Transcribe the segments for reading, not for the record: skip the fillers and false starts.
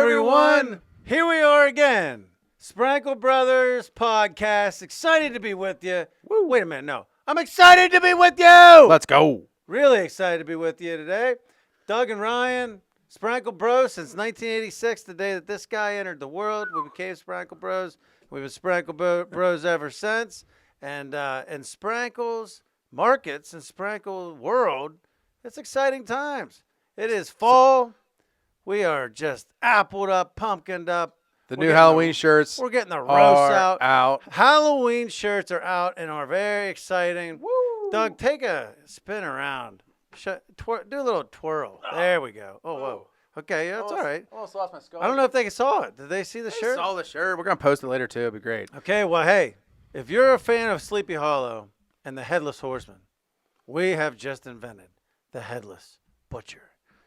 everyone. Here we are again. Sprankle Brothers podcast. Excited to be with you. Woo. Wait a minute. No. I'm excited to be with you. Let's go. Really excited to be with you today. Doug and Ryan, SprankleBros since 1986, the day that this guy entered the world. We became SprankleBros. We've been SprankleBros ever since. And in Sprankle's markets and Sprankle world, it's exciting times. It is fall. We are just appled up, pumpkined up. The new Halloween shirts. We're getting the roast out. Halloween shirts are out and are very exciting. Woo. Doug, take a spin around. Do a little twirl. There we go. Oh, whoa. Okay, yeah, that's all right. Almost lost my skull. I don't know if they saw it. Did they see the shirt? They saw the shirt. We're going to post it later, too. It'll be great. Okay, well, hey, if you're a fan of Sleepy Hollow and the Headless Horseman, we have just invented the Headless Butcher.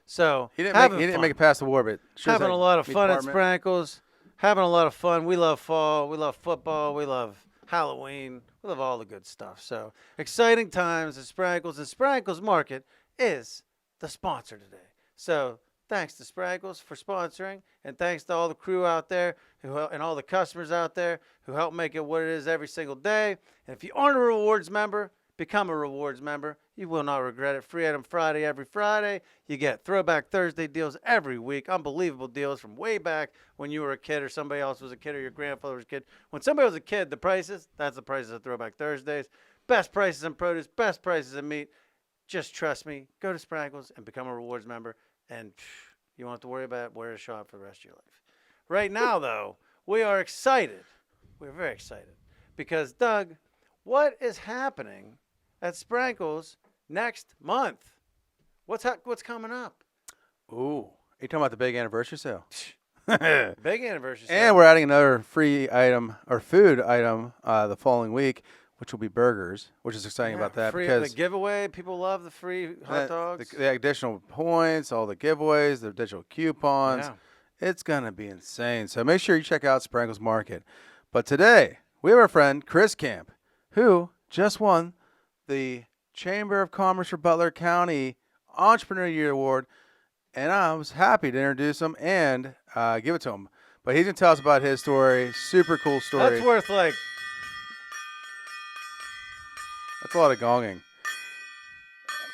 So he didn't make it past the war, but having a lot of fun at Sprankles. Having a lot of fun. We love fall. We love football. We love Halloween. We love all the good stuff. So exciting times at Sprankles. And Sprankles Market is the sponsor today. So thanks to Sprankles for sponsoring. And thanks to all the crew out there and all the customers out there who help make it what it is every single day. And if you aren't a rewards member, become a rewards member. You will not regret it. Free item Friday every Friday. You get Throwback Thursday deals every week. Unbelievable deals from way back when you were a kid or somebody else was a kid or your grandfather was a kid. When somebody was a kid, the prices, that's the prices of Throwback Thursdays. Best prices in produce, best prices in meat. Just trust me. Go to Sprankles and become a rewards member, and you won't have to worry about where to shop for the rest of your life. Right now, though, we are excited. We're very excited because, Doug, what is happening at Sprankles next month? What's coming up? Ooh, are you talking about the big anniversary sale? Big anniversary sale. And we're adding another free item or food item the following week, which will be burgers, which is exciting about that. Free, because the giveaway, people love the free hot dogs. The additional points, all the giveaways, the digital coupons. Yeah. It's going to be insane. So make sure you check out Sprankles Market. But today, we have our friend Chris Camp, who just won the Chamber of Commerce for Butler County Entrepreneur Year Award, and I was happy to introduce him and give it to him. But he's going to tell us about his story. Super cool story. That's worth That's a lot of gonging.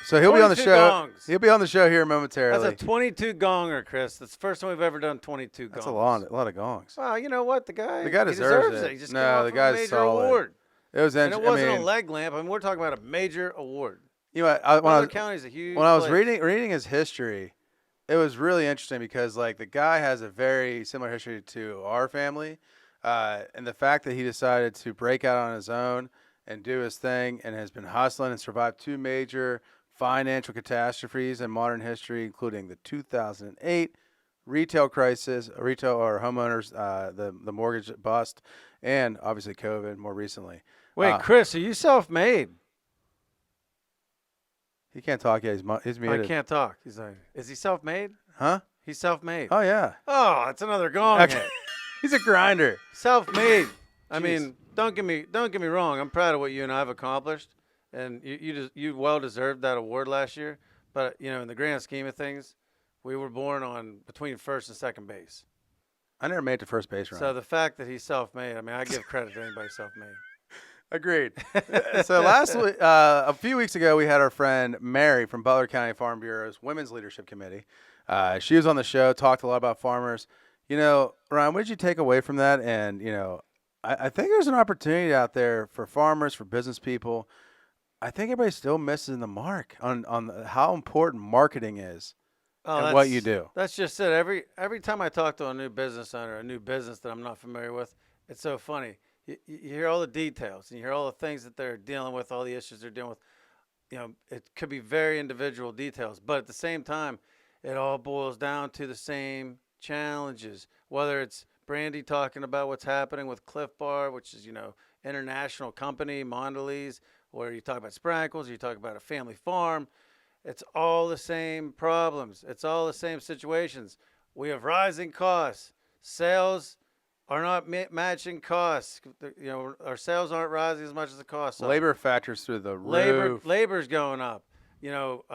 So he'll be on the show. Gongs. He'll be on the show here momentarily. That's a 22 gonger, Chris. That's the first time we've ever done 22 gongs. That's a lot of gongs. Well, you know what? The guy deserves it. He just No, the guy's a major solid. award. It was And it wasn't a leg lamp. I mean, we're talking about a major award. You know, Butler County's a huge when I was place. reading his history, it was really interesting because like the guy has a very similar history to our family, and the fact that he decided to break out on his own and do his thing and has been hustling and survived two major financial catastrophes in modern history, including the 2008 retail crisis, homeowners, the mortgage bust, and obviously COVID more recently. Wait, Chris, are you self-made? He can't talk yet. He's muted. I can't talk. He's like, is he self-made? Huh? He's self-made. Oh, yeah. Oh, that's another gong hit. He's a grinder. Self-made. I mean, don't get me wrong. I'm proud of what you and I have accomplished, and you well deserved that award last year. But you know, in the grand scheme of things, we were born on between first and second base. I never made it to first base, Ryan. So the fact that he's self-made, I mean, I give credit to anybody self-made. Agreed. So last week, a few weeks ago, we had our friend Mary from Butler County Farm Bureau's Women's Leadership Committee. She was on the show, talked a lot about farmers. You know, Ryan, what did you take away from that? And, you know, I think there's an opportunity out there for farmers, for business people. I think everybody still misses the mark on how important marketing is and what you do. That's just it. Every time I talk to a new business owner, a new business that I'm not familiar with, it's so funny. You hear all the details, and you hear all the things that they're dealing with, all the issues they're dealing with. You know, it could be very individual details, but at the same time, it all boils down to the same challenges. Whether it's Brandy talking about what's happening with Cliff Bar, which is, you know, international company, Mondelez, or you talk about Sprankles, or you talk about a family farm. It's all the same problems. It's all the same situations. We have rising costs. Sales are not matching costs. You know, our sales aren't rising as much as the costs. Labor factors through the roof. Labor's going up. You know,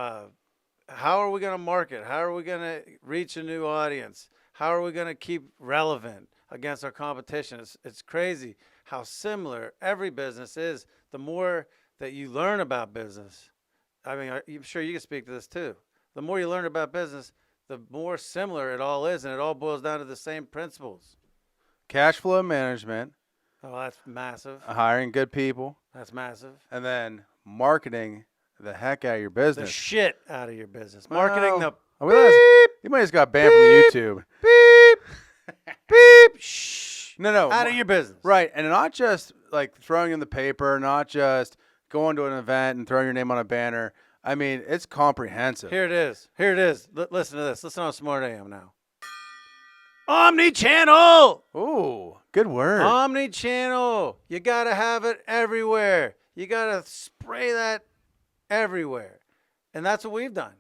how are we going to market? How are we going to reach a new audience? How are we going to keep relevant against our competition? It's crazy how similar every business is. The more that you learn about business, I mean, I'm sure you can speak to this too. The more you learn about business, the more similar it all is, and it all boils down to the same principles. Cash flow management. Oh, that's massive. Hiring good people. That's massive. And then marketing the heck out of your business. The shit out of your business. Marketing the you might just got banned from YouTube. Beep. Beep. Shh. No. Out of your business. Right. And not just like throwing in the paper, not just going to an event and throwing your name on a banner. I mean, it's comprehensive. Here it is. Listen to this. Listen how smart I am now. Omni-channel. Ooh, good word. Omni-channel. You got to have it everywhere. You got to spray that everywhere. And that's what we've done.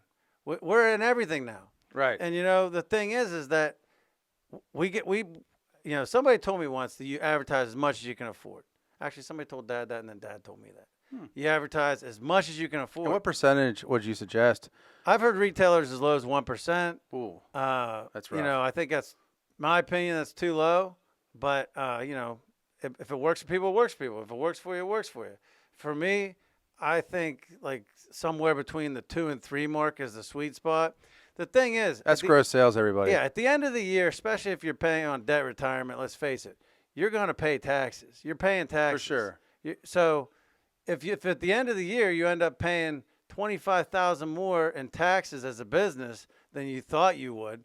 We're in everything now. Right. And, the thing is that somebody told me once that you advertise as much as you can afford. Actually, somebody told Dad that, and then Dad told me that. You advertise as much as you can afford. And what percentage would you suggest? I've heard retailers as low as 1%. Ooh, that's rough. I think that's my opinion. That's too low. But if it works for people, it works for people. If it works for you, it works for you. For me, I think like somewhere between the 2 and 3 mark is the sweet spot. The thing is, that's gross sales, everybody. Yeah, at the end of the year, especially if you're paying on debt retirement, let's face it, you're going to pay taxes. You're paying taxes for sure. So if at the end of the year you end up paying $25,000 more in taxes as a business than you thought you would,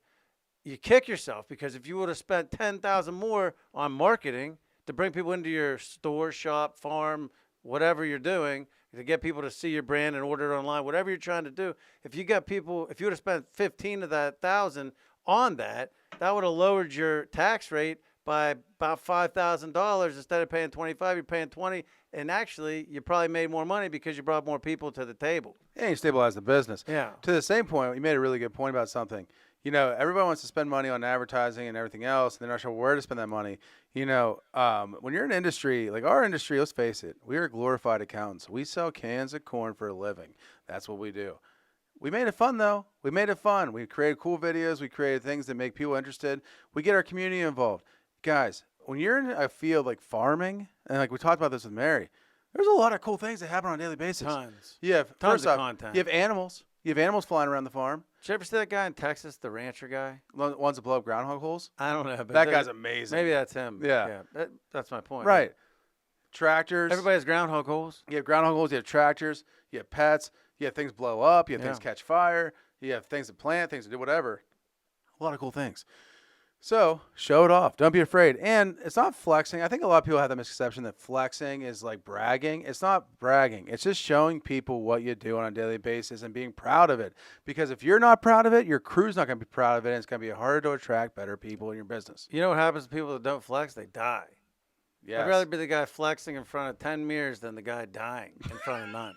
you kick yourself, because if you would have spent $10,000 more on marketing to bring people into your store, shop, farm, whatever you're doing, to get people to see your brand and order it online, whatever you're trying to do, if you would have spent 15 of that thousand on that would have lowered your tax rate by about $5,000. Instead of paying 25, you're paying 20, and actually you probably made more money because you brought more people to the table. Yeah, you stabilize the business. Yeah. To the same point, you made a really good point about something. Everybody wants to spend money on advertising and everything else, and they're not sure where to spend that money. When you're in an industry, like our industry, let's face it, we are glorified accountants. We sell cans of corn for a living. That's what we do. We made it fun, though. We made it fun. We created cool videos. We created things that make people interested. We get our community involved. Guys, when you're in a field like farming, and like we talked about this with Mary, there's a lot of cool things that happen on a daily basis. Tons. You have Tons of content. You have animals. You have animals flying around the farm. Did you ever see that guy in Texas, the rancher guy? Ones that blow up groundhog holes? I don't know. But that guy's amazing. Maybe that's him. Yeah. That's my point. Right. Tractors. Everybody has groundhog holes. You have groundhog holes. You have tractors. You have pets. You have things blow up. You have things catch fire. You have things to plant, things to do, whatever. A lot of cool things. So show it off. Don't be afraid. And it's not flexing. I think a lot of people have the misconception that flexing is like bragging. It's not bragging. It's just showing people what you do on a daily basis and being proud of it. Because if you're not proud of it, your crew's not going to be proud of it, and it's going to be harder to attract better people in your business. You know what happens to people that don't flex? They die. Yes. I'd rather be the guy flexing in front of 10 mirrors than the guy dying in front of none.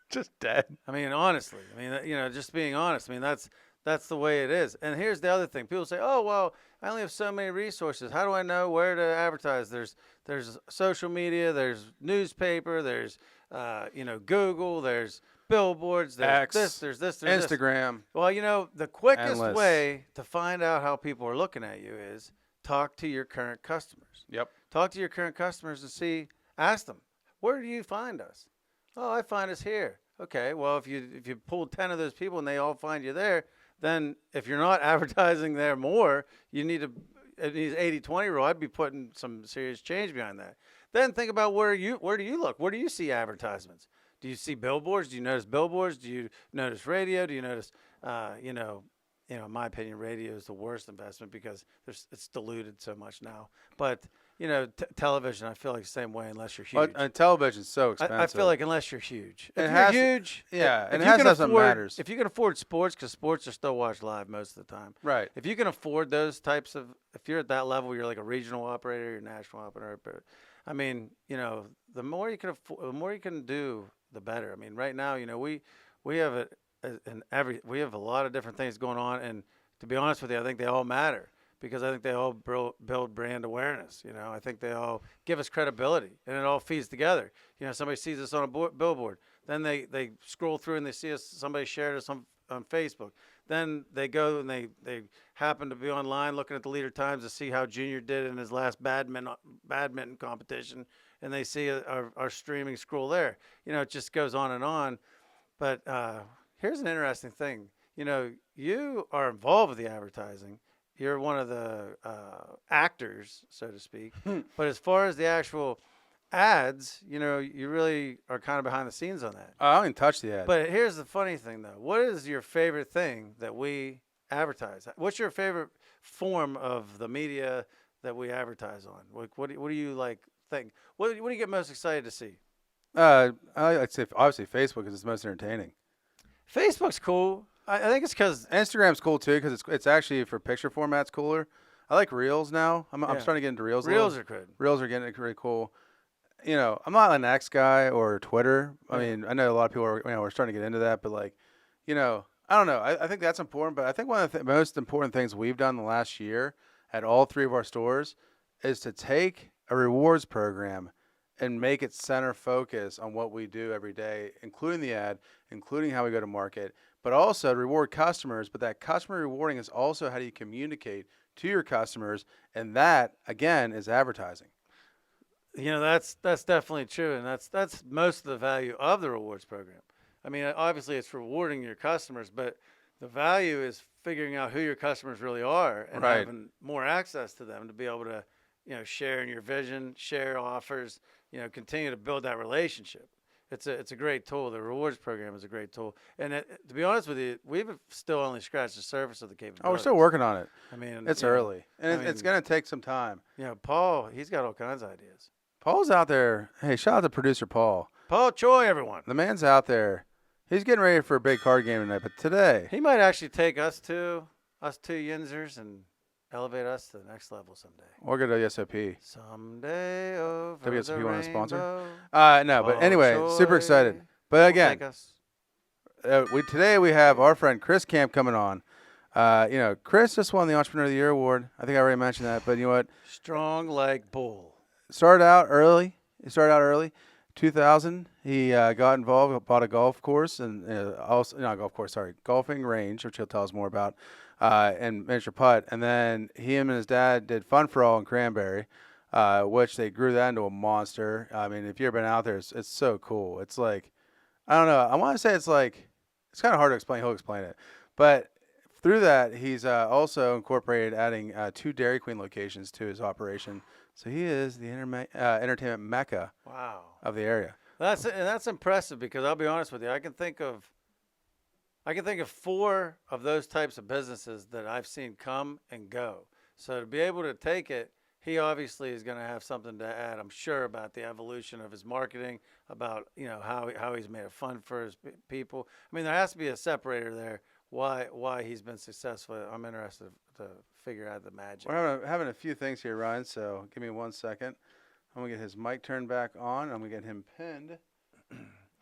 Just dead. I mean, honestly. I mean, just being honest. I mean, that's the way it is. And here's the other thing. People say, oh, well, I only have so many resources. How do I know where to advertise? There's social media, there's newspaper, there's Google, there's billboards, there's X, there's Instagram. This. Well, the quickest Endless. way to find out how people are looking at you is talk to your current customers. Yep. Talk to your current customers and ask them, where do you find us? Oh, I find us here. Okay, well, if you pull 10 of those people and they all find you there, then if you're not advertising there more, you need to, these 80-20 rule, I'd be putting some serious change behind that. Then think about where do you look? Where do you see advertisements? Do you see billboards? Do you notice billboards? Do you notice radio? Do you notice, in my opinion, radio is the worst investment because it's diluted so much now. But television, I feel like the same way unless you're huge. And television's so expensive. I feel like unless you're huge. If It you're has to- huge, yeah, if and it you has can to have some afford- matters. If you can afford sports, because sports are still watched live most of the time. Right. If you can afford those types of, if you're at that level, you're like a regional operator, you're a national operator. I mean, the more you can afford, the more you can do, the better. I mean, right now, we have we have a lot of different things going on, and to be honest with you, I think they all matter. Because I think they all build brand awareness. I think they all give us credibility, and it all feeds together. Somebody sees us on a billboard, then they scroll through and they see us. Somebody shared us on Facebook. then they go and they happen to be online looking at the leader times to see how Junior did in his last badminton competition, and they see our streaming scroll there. It just goes on and on. But here's an interesting thing. You are involved with the advertising. You're one of the actors, so to speak. But as far as the actual ads, you really are kind of behind the scenes on that. I don't even touch the ad. But here's the funny thing, though. What is your favorite thing that we advertise? What's your favorite form of the media that we advertise on? What do you like think? What do you get most excited to see? I'd say obviously Facebook because it's most entertaining. Facebook's cool. I think it's because Instagram's cool too because it's actually for picture format's cooler. I like Reels now. I'm starting to get into Reels. Reels are good. Reels are getting pretty cool. I'm not an X guy or Twitter. I mean, I know a lot of people are, we're starting to get into that, but I don't know. I think that's important, but I think one of the most important things we've done the last year at all 3 of our stores is to take a rewards program and make it center focus on what we do every day, including the ad, including how we go to market, but also to reward customers. But that customer rewarding is also how do you communicate to your customers, and that, again, is advertising. That's definitely true, and that's most of the value of the rewards program. I mean, obviously it's rewarding your customers, but the value is figuring out who your customers really are and having more access to them to be able to, share in your vision, share offers, continue to build that relationship. It's a great tool. The rewards program is a great tool. And to be honest with you, we've still only scratched the surface of the capabilities. Oh, we're still working on it. I mean, it's early, and it's going to take some time. Paul, he's got all kinds of ideas. Paul's out there. Hey, shout out to producer Paul. Paul Choi, everyone. The man's out there. He's getting ready for a big card game tonight, but today he might actually take us two Yinzers and elevate us to the next level someday. Or go to WSOP. Someday over WSOP want to sponsor? No, but Paul anyway, Choi. super excited. But again, Take us. Today we have our friend Chris Camp coming on. Chris just won the Entrepreneur of the Year award. I think I already mentioned that, but you know what? Strong like bull. Started out early. 2000. He got involved, bought a golf course, and golfing range, which he'll tell us more about, and miniature putt. And then him and his dad did Fun Fore All in Cranberry, which they grew that into a monster. I mean, if you've ever been out there, it's so cool. It's like, I don't know. I want to say it's kind of hard to explain. He'll explain it. But through that, he's also incorporated adding 2 Dairy Queen locations to his operation. So he is the entertainment mecca of the area. That's impressive because I'll be honest with you. I can think of 4 of those types of businesses that I've seen come and go. So to be able to take it, he obviously is going to have something to add, I'm sure, about the evolution of his marketing, about how he's made it fun for his people. I mean, there has to be a separator there. Why he's been successful. I'm interested to figure out the magic. We're having a few things here, Ryan, so give me 1 second. I'm going to get his mic turned back on. I'm going to get him pinned.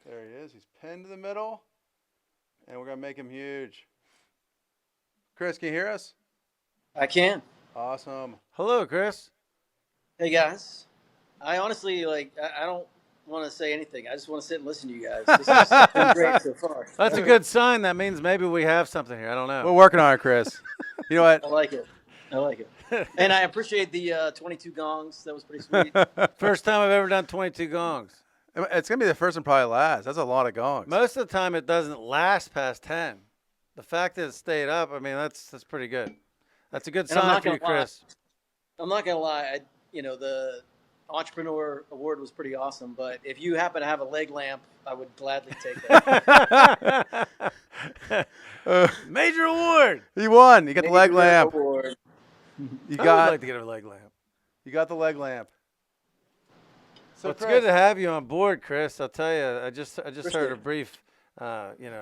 There he is. He's pinned to the middle, and we're going to make him huge. Chris, can you hear us? I can. Awesome. Hello, Chris. Hey, guys. I honestly, I don't want to say anything. I just want to sit and listen to you guys. This has been great so far. That's a good sign. That means maybe we have something here. I don't know. We're working on it, Chris. You know what? I like it. And I appreciate the 22 gongs. That was pretty sweet. First time I've ever done 22 gongs. It's going to be the first and probably last. That's a lot of gongs. Most of the time it doesn't last past 10. The fact that it stayed up, I mean, that's pretty good. That's a good sign for you, Chris. I'm not going to lie. The Entrepreneur Award was pretty awesome, but if you happen to have a leg lamp, I would gladly take that. Major award. You won. You got the leg lamp. Award. I would like to get a leg lamp. You got the leg lamp. So it's good to have you on board, Chris. I'll tell you, I just heard a brief,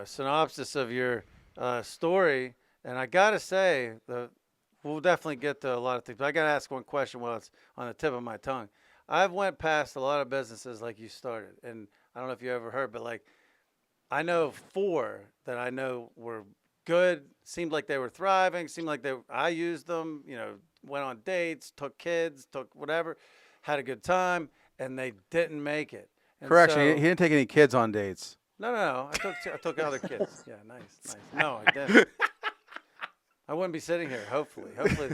synopsis of your story, and I gotta say, we'll definitely get to a lot of things. But I gotta ask one question while it's on the tip of my tongue. I've went past a lot of businesses like you started, and I don't know if you ever heard, but I know 4 that I know were good, seemed like they were thriving, seemed like I used them, went on dates, took kids, took whatever, had a good time, and they didn't make it. And correction, he didn't take any kids on dates. No. I took other kids. Yeah, nice. No, I didn't. I wouldn't be sitting here. Hopefully the Hopefully,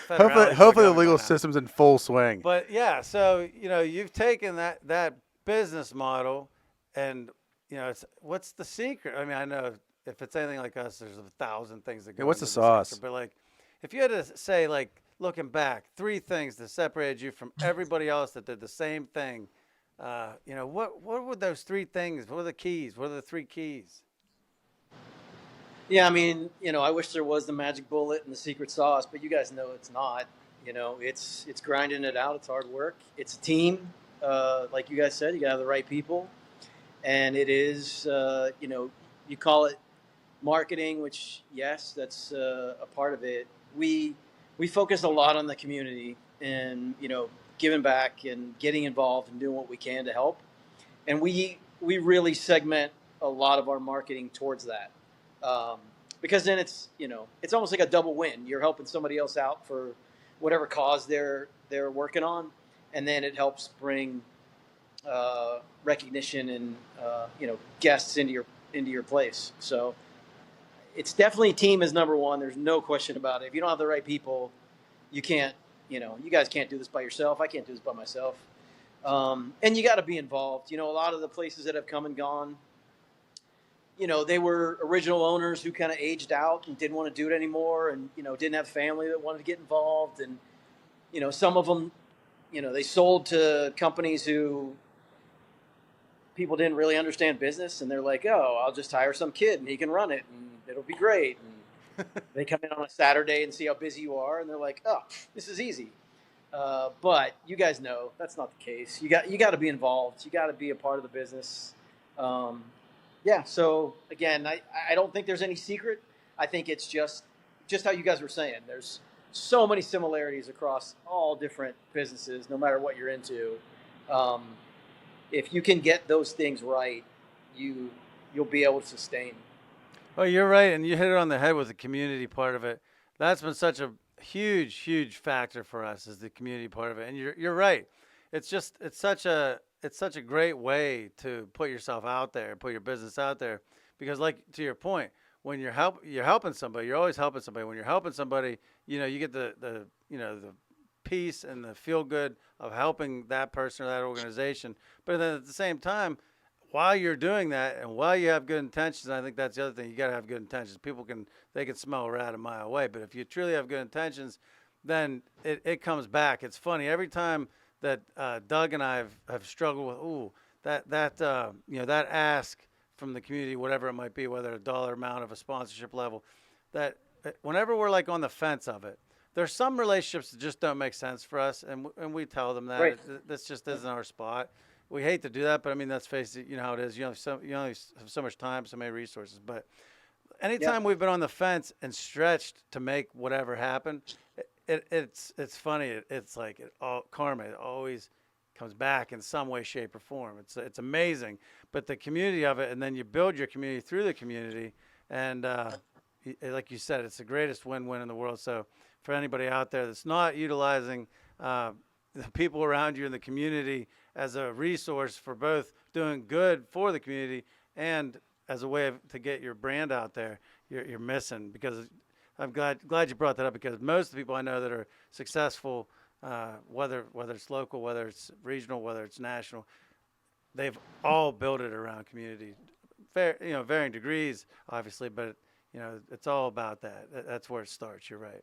federalities hopefully the would've got me legal by now. system's in full swing. But yeah, so you've taken that business model, and what's the secret? I mean, I know if it's anything like us, there's 1,000 things that go What's into the the sauce? secret. But like, if you had to say, like, looking back, 3 things that separated you from everybody else that did the same thing, what were those 3 things? What are the keys? What are the 3 keys? Yeah, I mean, I wish there was the magic bullet and the secret sauce, but you guys know it's not. It's grinding it out. It's hard work. It's a team. Like you guys said, you gotta have the right people, and it is. You call it marketing, which yes, that's a part of it. We focus a lot on the community and giving back and getting involved and doing what we can to help, and we really segment a lot of our marketing towards that. Because then it's almost like a double win. You're helping somebody else out for whatever cause they're working on, and then it helps bring recognition and guests into your place. So it's definitely team is number one. There's no question about it. If you don't have the right people, you can't. You guys can't do this by yourself. I can't do this by myself. And you got to be involved. A lot of the places that have come and gone, they were original owners who kind of aged out and didn't want to do it anymore, and didn't have family that wanted to get involved, and some of them, they sold to companies who people didn't really understand business, and they're like, oh, I'll just hire some kid and he can run it and it'll be great. And they come in on a Saturday and see how busy you are, and they're like, oh, this is easy. But you guys know that's not the case. You got to be involved. You got to be a part of the business. Yeah. So again, I don't think there's any secret. I think it's just how you guys were saying. There's so many similarities across all different businesses, no matter what you're into. If you can get those things right, you'll be able to sustain. Well, you're right, and you hit it on the head with the community part of it. That's been such a huge factor for us, is the community part of it. And you're right. It's such a great way to put yourself out there, put your business out there, because like to your point, when you're helping somebody, you're always helping somebody. When you're helping somebody, you get the peace and the feel good of helping that person or that organization. But then at the same time, while you're doing that and while you have good intentions, I think that's the other thing. You got to have good intentions. People can smell a rat a mile away, but if you truly have good intentions, then it comes back. It's funny every time that Doug and I have struggled with that ask from the community, whatever it might be, whether a dollar amount of a sponsorship level, that whenever we're like on the fence of it, there's some relationships that just don't make sense for us, and we tell them that Right. this just isn't our spot. We hate to do that, but I mean, let's face it, you know how it is. You only have so much time, so many resources. But anytime we've been on the fence and stretched to make whatever happen, it's funny. It's like karma. It always comes back in some way, shape, or form. It's amazing. But the community of it, and then you build your community through the community, and like you said, it's the greatest win-win in the world. So for anybody out there that's not utilizing the people around you in the community as a resource for both doing good for the community and as a way to get your brand out there, you're missing. Because I'm glad you brought that up, because most of the people I know that are successful, whether it's local, whether it's regional, whether it's national, they've all built it around community. Varying degrees, obviously, but it's all about that. That's where it starts. You're right.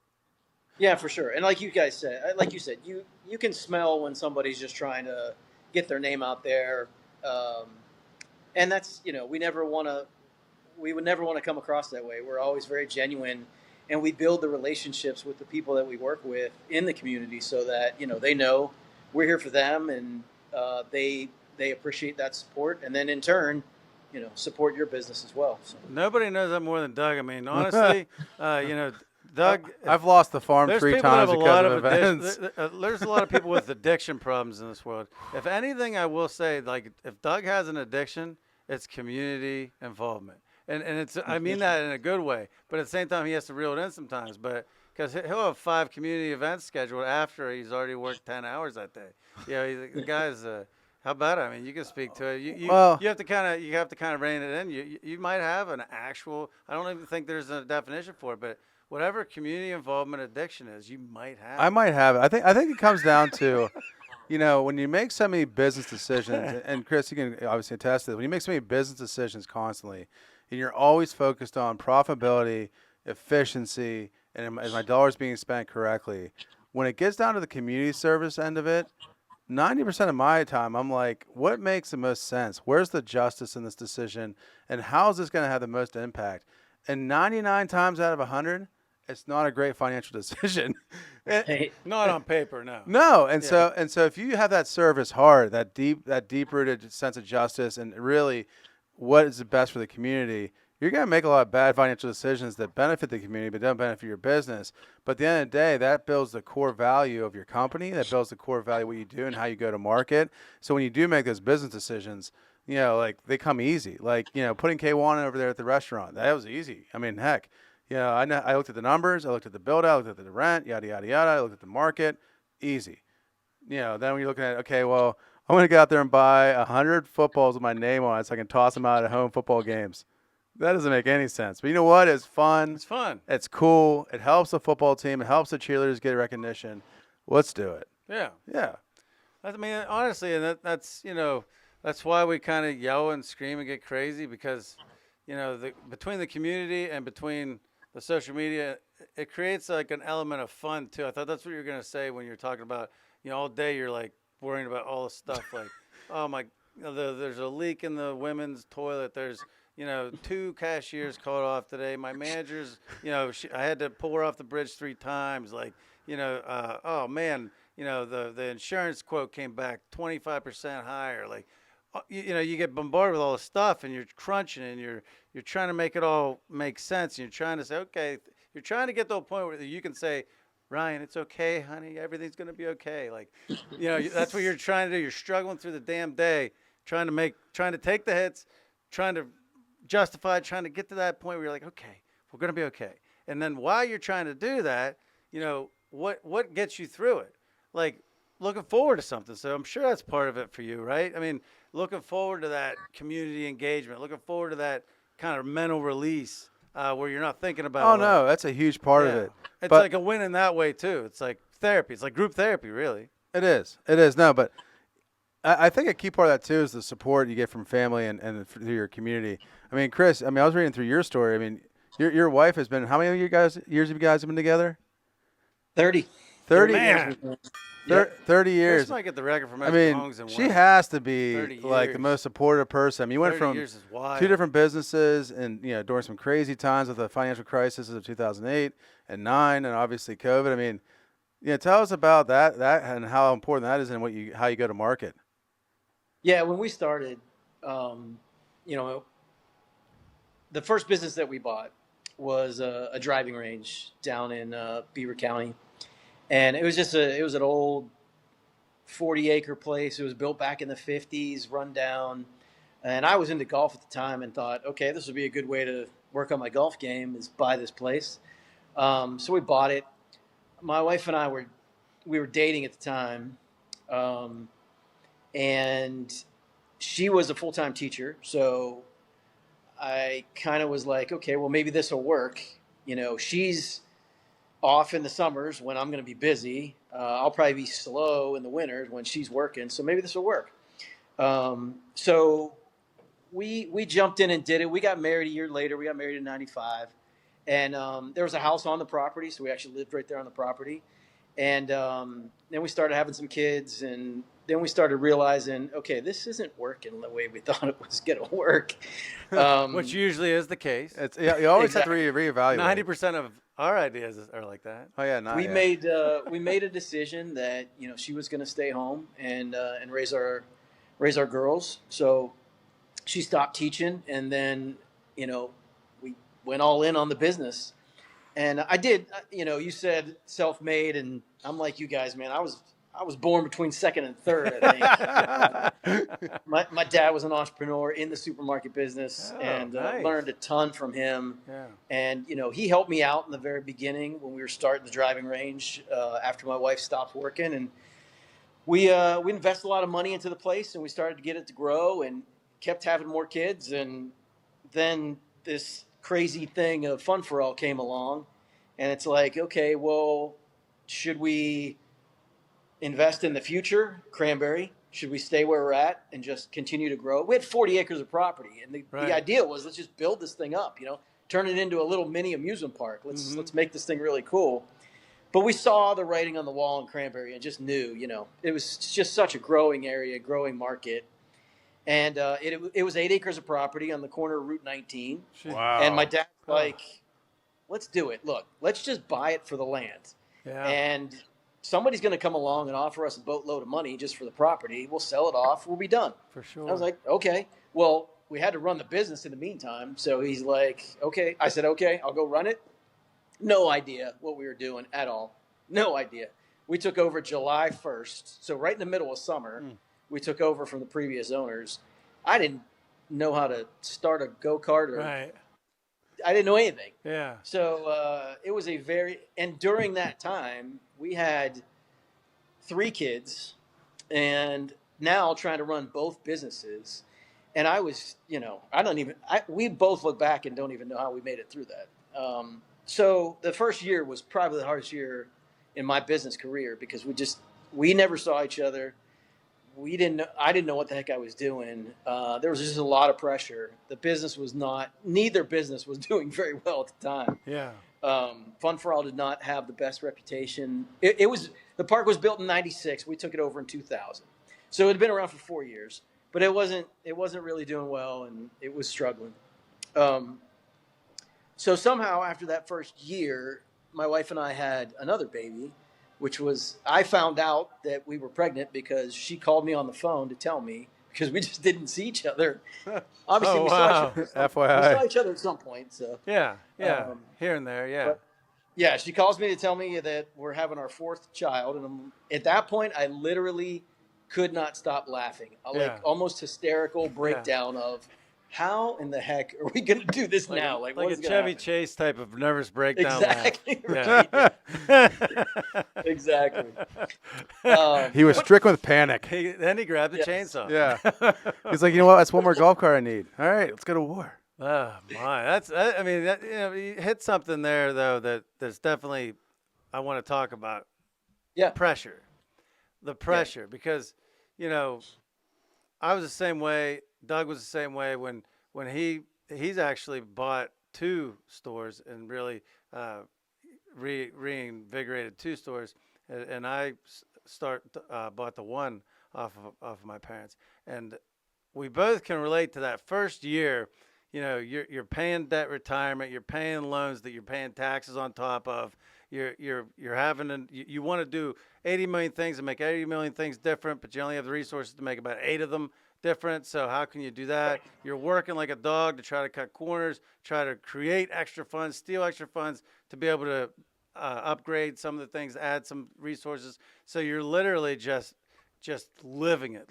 Yeah, for sure. And like you said, you can smell when somebody's just trying to get their name out there, and that's we would never want to come across that way. We're always very genuine, and we build the relationships with the people that we work with in the community, so that they know we're here for them, and they appreciate that support, and then in turn, support your business as well. So. Nobody knows that more than Doug. I mean, honestly, Doug. I've lost the farm There's 3 people that times have a because lot of events. There's a lot of people with addiction problems in this world. If anything, I will say, like, if Doug has an addiction, it's community involvement, and I mean that in a good way. But at the same time, he has to reel it in sometimes. But because he'll have 5 community events scheduled after he's already worked 10 hours that day. The guy's. How about it? I mean, you can speak to it. You have to kind of rein it in. You might have an actual. I don't even think there's a definition for it, but whatever community involvement addiction is, you might have. I might have it. I think it comes down to, when you make so many business decisions, and Chris, you can obviously attest to this. When you make so many business decisions constantly, and you're always focused on profitability, efficiency, and is my dollars being spent correctly? When it gets down to the community service end of it, 90% of my time, I'm like, what makes the most sense? Where's the justice in this decision? And how is this going to have the most impact? And 99 times out of 100, it's not a great financial decision. Hey, Not on paper, no. No, and so if you have that service heart, that deep rooted sense of justice, and really what is the best for the community, you're going to make a lot of bad financial decisions that benefit the community but don't benefit your business. But at the end of the day, that builds the core value of your company. That builds the core value of what you do and how you go to market. So when you do make those business decisions, like they come easy. Like, putting K1 over there at the restaurant, that was easy. I mean, heck, I looked at the numbers, I looked at the build out, I looked at the rent, yada, yada, yada. I looked at the market, easy. Then when you're looking at, okay, well, I'm going to get out there and buy 100 footballs with my name on it so I can toss them out at home football games. That doesn't make any sense. But you know what? It's fun. It's fun. It's cool. It helps the football team. It helps the cheerleaders get recognition. Let's do it. Yeah. Yeah. I mean, honestly, and that's that's why we kind of yell and scream and get crazy, because between the community and between the social media, it creates like an element of fun too. I thought that's what you were gonna say when you're talking about all day you're like worrying about all the stuff like, oh my, there's a leak in the women's toilet. There's 2 cashiers called off today. My manager's, I had to pull her off the bridge 3 times. Like, oh man, the insurance quote came back 25% higher. Like, you get bombarded with all this stuff, and you're crunching, and you're trying to make it all make sense. And you're trying to say, okay, you're trying to get to a point where you can say, Ryan, it's okay, honey. Everything's gonna be okay. Like, that's what you're trying to do. You're struggling through the damn day, trying to take the hits, trying to justify, trying to get to that point where you're like, okay, we're going to be okay. And then while you're trying to do that, what gets you through it? Like looking forward to something. So I'm sure that's part of it for you, right? I mean, looking forward to that community engagement, looking forward to that kind of mental release where you're not thinking about. Oh, no, that's a huge part of it. It's like a win in that way too. It's like therapy. It's like group therapy, really. It is. No, but I think a key part of that too is the support you get from family and through your community. I mean, Chris, I was reading through your story. I mean, your wife has been, how many of years have you guys been together? 30. 30 Man. years. 30 years. Chris might get the record for most I mean, songs in she one. has to be 30 like the years. most supportive person. I mean, you went 30 from years is wild. 2 different businesses and, during some crazy times with the financial crisis of 2008 and 9 and obviously COVID. I mean, tell us about that and how important that is and how you go to market. Yeah, when we started, the first business that we bought was a driving range down in Beaver County, and it was an old 40-acre place. It was built back in the 50s, run down, and I was into golf at the time and thought, okay, this would be a good way to work on my golf game is buy this place. So we bought it. My wife and I were dating at the time, and she was a full-time teacher, so I kind of was like, okay, well, maybe this will work. She's off in the summers when I'm going to be busy. I'll probably be slow in the winters when she's working, so maybe this will work. So we jumped in and did it. We got married a year later. We got married in '95, and there was a house on the property, so we actually lived right there on the property. And then we started having some kids, and then we started realizing, okay, this isn't working the way we thought it was going to work. Which usually is the case. You always have to reevaluate. 90% of our ideas are like that. Oh yeah, we made a decision that she was going to stay home and raise our girls. So she stopped teaching, and then we went all in on the business. And I did. You said self-made, and I'm like you guys, man. I was born between second and third, I think. My dad was an entrepreneur in the supermarket business, and nice. learned a ton from him. Yeah. And, he helped me out in the very beginning when we were starting the driving range after my wife stopped working. And we invested a lot of money into the place, and we started to get it to grow and kept having more kids. And then this crazy thing of Fun Fore All came along. And it's like, okay, well, should we invest in the future, Cranberry? Should we stay where we're at and just continue to grow? We had 40 acres of property, and the Right. idea was let's just build this thing up, turn it into a little mini amusement park. Let's make this thing really cool. But we saw the writing on the wall in Cranberry and just knew, it was just such a growing area, growing market. And it was 8 acres of property on the corner of Route 19. Wow. And my dad's like, let's do it. Look, let's just buy it for the land. Yeah. And somebody's going to come along and offer us a boatload of money just for the property. We'll sell it off. We'll be done. For sure. I was like, okay. Well, we had to run the business in the meantime. So he's like, okay. I said, okay, I'll go run it. No idea what we were doing at all. No idea. We took over July 1st. So right in the middle of summer, we took over from the previous owners. I didn't know how to start a go-kart. Right. I didn't know anything. Yeah. So it was and during that time, we had 3 kids and now trying to run both businesses. And I was, we both look back and don't even know how we made it through that. So the first year was probably the hardest year in my business career because we never saw each other. I didn't know what the heck I was doing. There was just a lot of pressure. Neither business was doing very well at the time. Yeah. Fun Fore All did not have the best reputation. The park was built in '96. We took it over in 2000. So it had been around for 4 years, but it wasn't really doing well and it was struggling. So somehow after that first year, my wife and I had another baby, which was, I found out that we were pregnant because she called me on the phone to tell me because we just didn't see each other. Obviously, we saw each other at some point. So yeah, here and there, yeah. But, yeah, she calls me to tell me that we're having our 4th child, and at that point, I literally could not stop laughing, almost hysterical breakdown of how in the heck are we going to do this now? Like a Chevy Chase type of nervous breakdown. Exactly. Laugh. Right. Exactly. He was stricken with panic. Then he grabbed the chainsaw. Yeah. He's like, you know what? That's one more golf cart I need. All right, let's go to war. Oh my, you hit something there though that's definitely I want to talk about. Yeah. Pressure. The pressure because I was the same way. Doug was the same way when he's actually bought 2 stores and really reinvigorated 2 stores, and I bought the one off of my parents, and we both can relate to that first year. You're paying debt retirement, you're paying loans that you're paying taxes on top of. You're having you want to do 80 million things and make 80 million things different, but you only have the resources to make about 8 of them different. So how can you do that? You're working like a dog to try to cut corners, try to create extra funds, steal extra funds to be able to upgrade some of the things, add some resources. So you're literally just living it.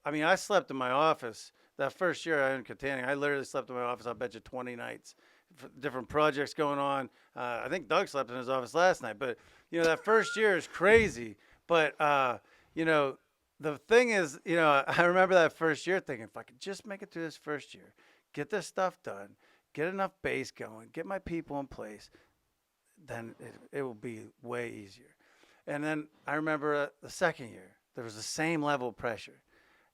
I slept in my office that first year I owned Katanning. I literally slept in my office. I bet you 20 nights. Different projects going on. I think Doug slept in his office last night. But that first year is crazy. But the thing is, I remember that first year thinking, if I could just make it through this first year, get this stuff done, get enough base going, get my people in place, then it will be way easier. And then I remember the second year, there was the same level of pressure,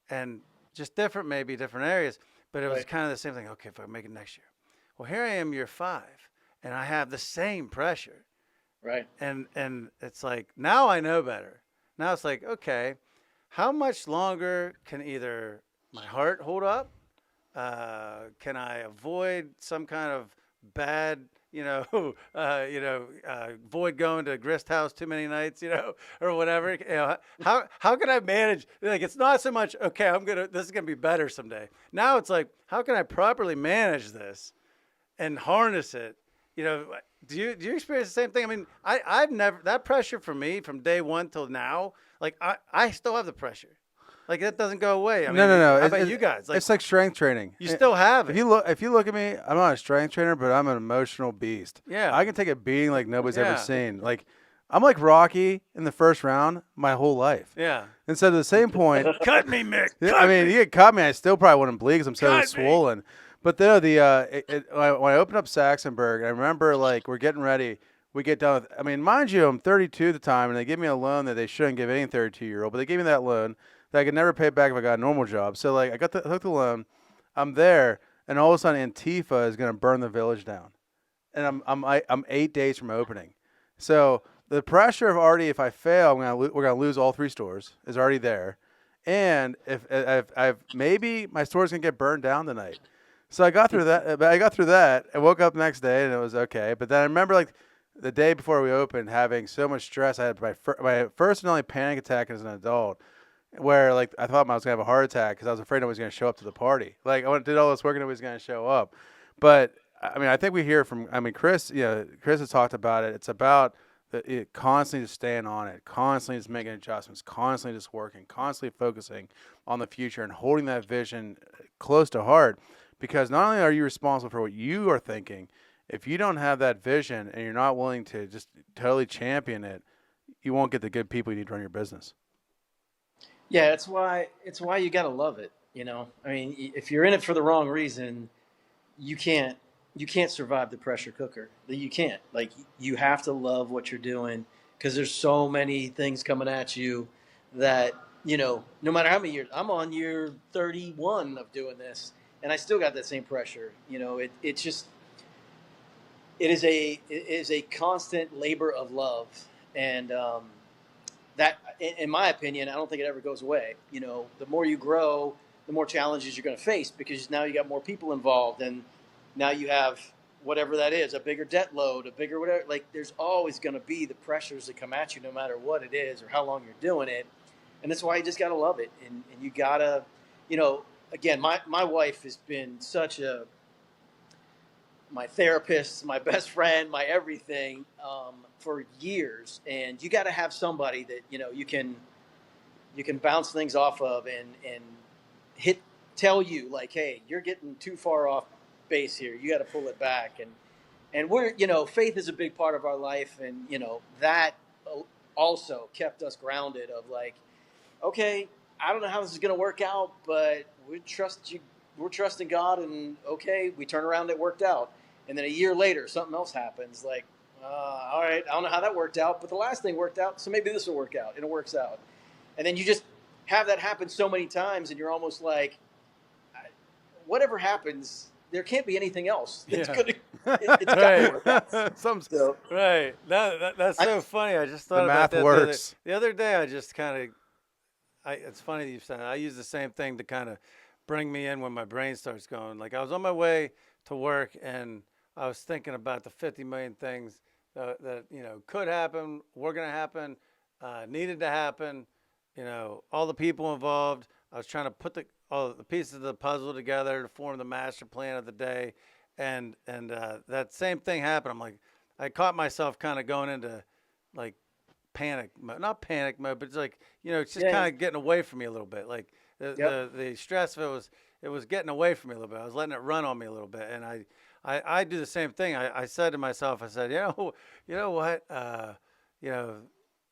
and just different areas, but it was kind of the same thing. Okay, if I make it next year. Well, here I am year 5, and I have the same pressure. Right. And it's like, now I know better. Now it's like, okay, how much longer can either my heart hold up? Can I avoid some kind of bad, avoid going to Grist House too many nights, or whatever? How can I manage? It's not so much, okay, this is gonna be better someday. Now it's like, how can I properly manage this and harness it? Do you experience the same thing? I've never, that pressure for me from day one till now, I still have the pressure. That doesn't go away. No. How about you guys? It's like strength training. You still have it. If you look at me, I'm not a strength trainer, but I'm an emotional beast. Yeah. I can take a beating like nobody's ever seen. I'm like Rocky in the first round my whole life. Yeah. And so to the same point, cut me, Mick. You get cut me, I still probably wouldn't bleed because I'm so swollen. But when I opened up Saxonburg, I remember we're getting ready. we get done with. I mean, mind you, I'm 32 at the time, and they give me a loan that they shouldn't give any 32-year-old, but they gave me that loan that I could never pay back if I got a normal job. So like, I took the loan. I'm there, and all of a sudden, Antifa is going to burn the village down, and I'm 8 days from opening. So the pressure of already, if I fail, we're gonna lose all 3 stores is already there, and if I've maybe my store's gonna get burned down tonight. So I got through that. But I got through that. I woke up the next day and it was okay. But then I remember like the day before we opened, having so much stress. I had my first and only panic attack as an adult, where like I thought I was gonna have a heart attack because I was afraid nobody's gonna show up to the party. Like I did all this work and nobody's gonna show up. But I mean, I think we hear from. I mean, Chris. Chris has talked about it. It's about constantly just staying on it, constantly just making adjustments, constantly just working, constantly focusing on the future and holding that vision close to heart. Because not only are you responsible for what you are thinking, if you don't have that vision and you're not willing to just totally champion it, you won't get the good people you need to run your business. Yeah, it's why you got to love it. I mean, if you're in it for the wrong reason, you can't survive the pressure cooker. You can't. Like, you have to love what you're doing because there's so many things coming at you that, no matter how many years. I'm on year 31 of doing this, and I still got that same pressure. It's just it is a constant labor of love, and that, in my opinion, I don't think it ever goes away. The more you grow, the more challenges you're going to face because now you got more people involved, and now you have whatever that is, a bigger debt load, a bigger whatever. Like, there's always going to be the pressures that come at you no matter what it is or how long you're doing it. And that's why you just got to love it. And you got to, again, my wife has been my therapist, my best friend, my everything for years. And you got to have somebody that, you can bounce things off of and tell you like, hey, you're getting too far off base here. You got to pull it back. And we're, faith is a big part of our life. And, that also kept us grounded of like, okay, I don't know how this is going to work out, but we trust you. We're trusting God, and okay, we turn around, it worked out. And then a year later, something else happens. Like, all right, I don't know how that worked out, but the last thing worked out, so maybe this will work out, and it works out. And then you just have that happen so many times, and you're almost like, whatever happens, there can't be anything else. It's gonna, it's got to work out. Right. That's so funny. I just thought the about math that works. The other day. I just kind of. It's funny that you said that. I use the same thing to kind of bring me in when my brain starts going. Like, I was on my way to work and I was thinking about the 50 million things that could happen, were going to happen, needed to happen. All the people involved. I was trying to put all the pieces of the puzzle together to form the master plan of the day, and that same thing happened. I'm like, I caught myself kind of going into like panic mode, not panic mode, but it's like, it's just kind of getting away from me a little bit. Like the stress of it was getting away from me a little bit. I was letting it run on me a little bit. And I do the same thing. I said to myself, I said, you know what?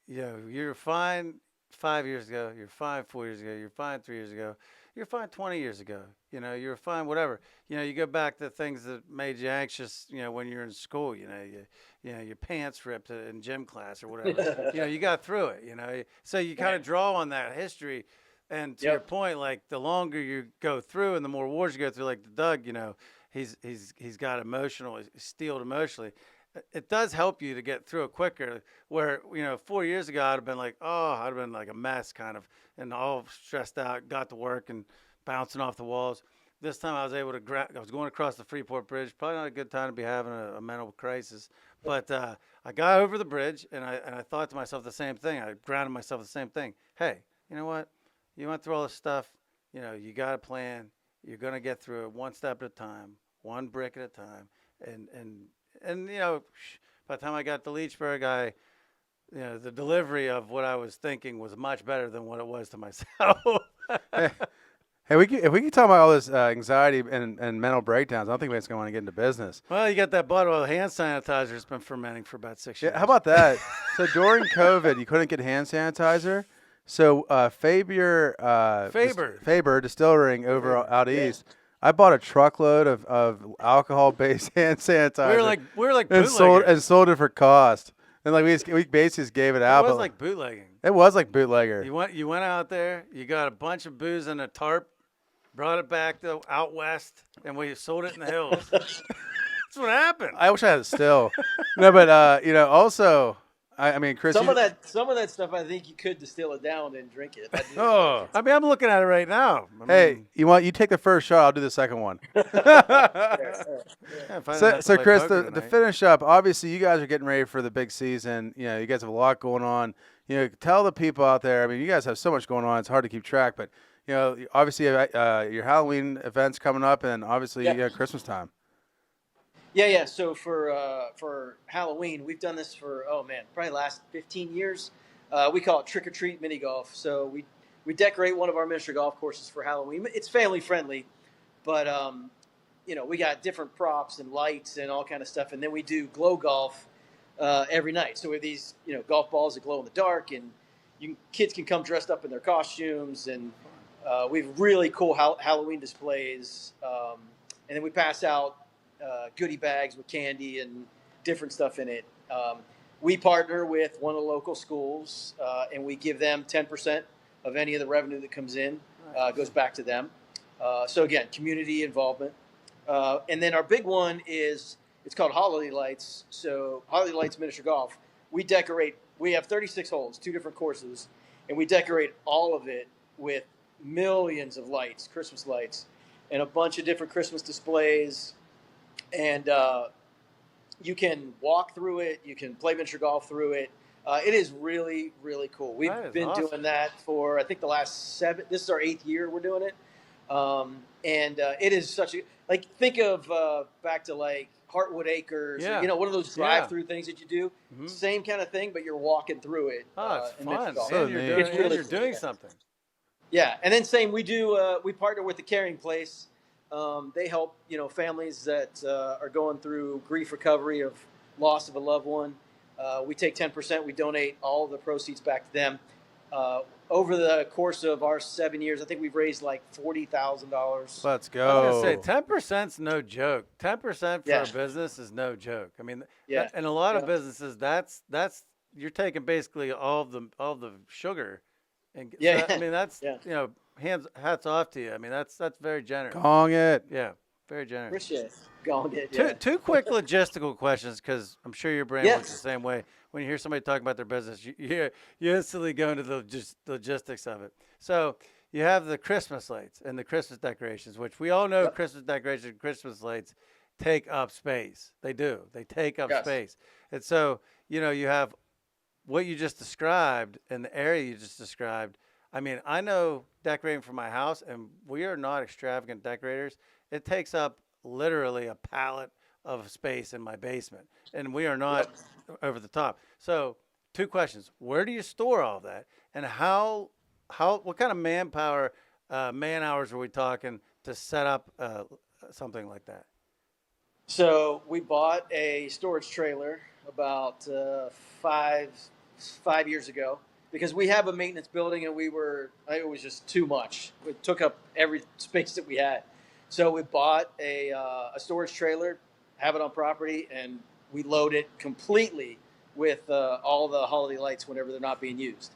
You're fine 5 years ago. You're fine 4 years ago. You're fine 3 years ago. You're fine 20 years ago. You're fine, whatever. You go back to things that made you anxious, when you're in school, your pants ripped in gym class or whatever. You got through it, So you kind of draw on that history. And to your point, like the longer you go through and the more wars you go through, like the Doug, he's got he's steeled emotionally. It does help you to get through it quicker. Where 4 years ago I'd have been like, I'd have been like a mess, kind of, and all stressed out. Got to work and bouncing off the walls. This time I was able to. I was going across the Freeport Bridge. Probably not a good time to be having a mental crisis, but I got over the bridge and I thought to myself the same thing. I grounded myself the same thing. Hey, you know what? You went through all this stuff. You got a plan. You're gonna get through it one step at a time, one brick at a time, and by the time I got to Leechburg, the delivery of what I was thinking was much better than what it was to myself. Hey, if we can talk about all this anxiety and mental breakdowns, I don't think anybody's going to want to get into business. Well, you got that bottle of hand sanitizer that's been fermenting for about 6 years. Yeah, how about that? So during COVID, you couldn't get hand sanitizer. So Faber Distilling out east I bought a truckload of alcohol-based hand sanitizer. We were like and bootleggers. sold it for cost. And like we basically just gave it It out. was but like bootlegging. it was like bootlegger. You went out there, you got a bunch of booze in a tarp, brought it back to out west, and we sold it in the hills. That's what happened. I wish I had it still. No, but also, I mean, Chris. Some of that stuff, I think you could distill it down and drink it. Oh, I mean, I'm looking at it right now. hey, you take the first shot. I'll do the second one. So Chris, to finish up, obviously you guys are getting ready for the big season. You know, you guys have a lot going on. You know, tell the people out there. I mean, you guys have so much going on. It's hard to keep track, but you know, obviously your Halloween events coming up, and obviously Christmas time. Yeah. So for Halloween, we've done this for probably the last 15 years. We call it trick or treat mini golf. So we decorate one of our miniature golf courses for Halloween. It's family friendly, but we got different props and lights and all kind of stuff, and then we do glow golf every night. So we have these golf balls that glow in the dark, and kids can come dressed up in their costumes, and we have really cool Halloween displays, and then we pass out goodie bags with candy and different stuff in it. We partner with one of the local schools, and we give them 10% of any of the revenue that comes in goes back to them. So again, community involvement. And then our big one it's called Holiday Lights. So Holiday Lights Miniature Golf. We have 36 holes, 2 different courses, and we decorate all of it with millions of lights, Christmas lights, and a bunch of different Christmas displays. And you can walk through it. You can play miniature golf through it. It is really, really cool. We've been doing that for, I think, the last 7. This is our 8th year we're doing it. And it is such a, think of back to like Heartwood Acres, one of those drive-through things that you do. Mm-hmm. Same kind of thing, but you're walking through it. Oh, it's fun. So you're doing something. Yeah, and then same, we partner with the Caring Place. They help, families that are going through grief recovery of loss of a loved one. We take 10%. We donate all of the proceeds back to them. Over the course of our 7 years, I think we've raised like $40,000. Let's go. I was going to say 10%'s no joke. 10% for a business is no joke. I mean, and a lot of businesses, that's you're taking basically all the sugar, and I mean that's hats off to you. I mean that's very generous. Gong it. Yeah, very generous. Appreciate it. Gong it. Yeah. Two quick logistical questions, because I'm sure your brain works the same way. When you hear somebody talking about their business, you instantly go into the logistics of it. So you have the Christmas lights and the Christmas decorations, which we all know Christmas decorations and Christmas lights take up space. They do. They take up space. And so, you have what you just described and the area you just described. I mean, I know decorating for my house, and we are not extravagant decorators. It takes up literally a pallet of space in my basement, and we are not over the top. So 2 questions: where do you store all that, and what kind of manpower, man hours are we talking to set up something like that? So we bought a storage trailer about 5 years ago, because we have a maintenance building, and it was just too much. It took up every space that we had. So we bought a storage trailer, have it on property, and we load it completely with all the holiday lights whenever they're not being used.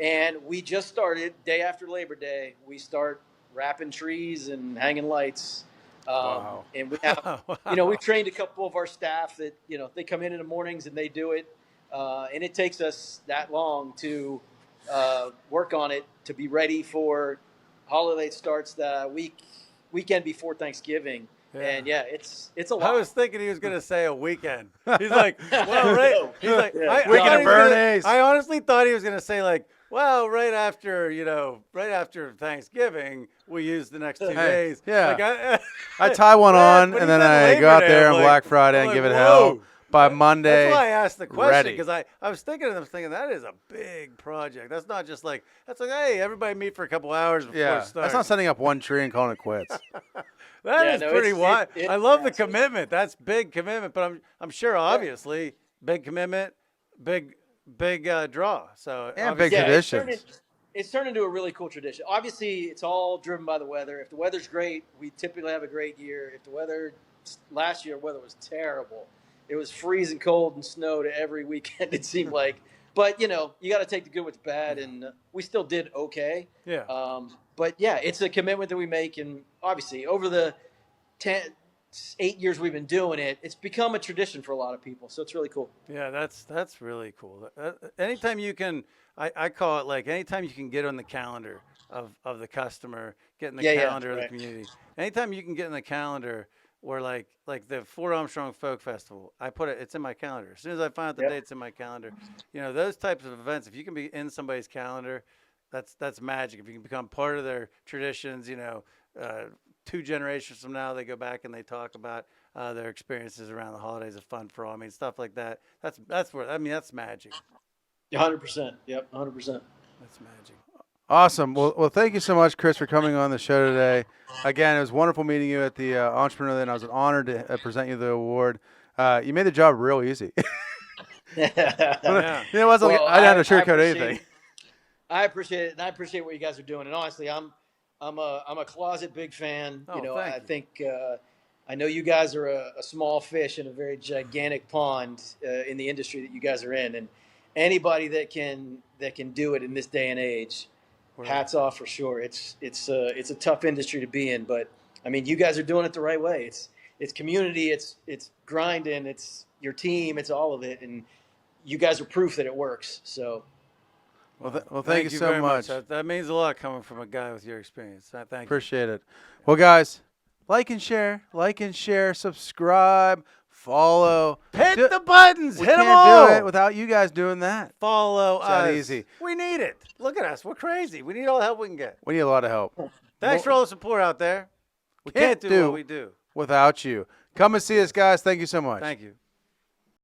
And we just started, day after Labor Day, we start wrapping trees and hanging lights. Wow. And we have, we've trained a couple of our staff that, they come in the mornings and they do it. And it takes us that long to work on it to be ready for holiday starts the weekend before Thanksgiving. Yeah. And it's a lot. I was thinking he was going to say a weekend. He's like, well, right. He's like, I honestly thought he was going to say like, well, right after Thanksgiving, we use the next 2 days. Yeah. Like I tie one on, and then I go out there on Black Friday and give it hell. By Monday, that's why I asked the question, because I was thinking that is a big project. That's not just like, hey, everybody meet for a couple hours before it starts. That's not setting up one tree and calling it quits. That is pretty wild. I love the commitment. That's big commitment, but I'm sure obviously big commitment, big draw. So and big traditions. it's turned into a really cool tradition. Obviously, it's all driven by the weather. If the weather's great, we typically have a great year. If the weather last year weather was terrible, it was freezing cold and snowed every weekend. It seemed like, but you got to take the good with the bad, and we still did okay. Yeah. But yeah, it's a commitment that we make, and obviously over the 8 years we've been doing it, it's become a tradition for a lot of people. So it's really cool. Yeah, that's really cool. Anytime you can, I call it like anytime you can get on the calendar of the customer, get in the calendar of the community. Anytime you can get in the calendar, or like the Fort Armstrong Folk Festival, I put it. It's in my calendar. As soon as I find out the date's in my calendar, those types of events. If you can be in somebody's calendar, that's magic. If you can become part of their traditions, 2 generations from now, they go back and they talk about their experiences around the holidays of Fun Fore All. I mean, stuff like that. That's where that's magic. 100%. Yep, 100%. That's magic. Awesome. Well, thank you so much, Chris, for coming on the show today. Again, it was wonderful meeting you at the Entrepreneur, and I was honored to present you the award. You made the job real easy. Yeah. It wasn't. Well, I didn't have to sugarcoat anything. I appreciate it, and I appreciate what you guys are doing. And honestly, I'm a closet big fan. I think I know you guys are a small fish in a very gigantic pond in the industry that you guys are in, and anybody that can do it in this day and age, hats off for sure. It's a tough industry to be in, but I mean, you guys are doing it the right way. It's community, it's grinding, it's your team, it's all of it, and you guys are proof that it works. So. Well, thank you so much. That means a lot coming from a guy with your experience. Thank you. Appreciate it. Well, guys, like and share, subscribe, follow. Hit the buttons. We Hit them can't all. do it without you guys doing that. Follow It's us. that easy. We need it. Look at us. We're crazy. We need all the help we can get. We need a lot of help. Thanks for all the support out there. We can't do what we do without you. Come and see us, guys. Thank you so much. Thank you.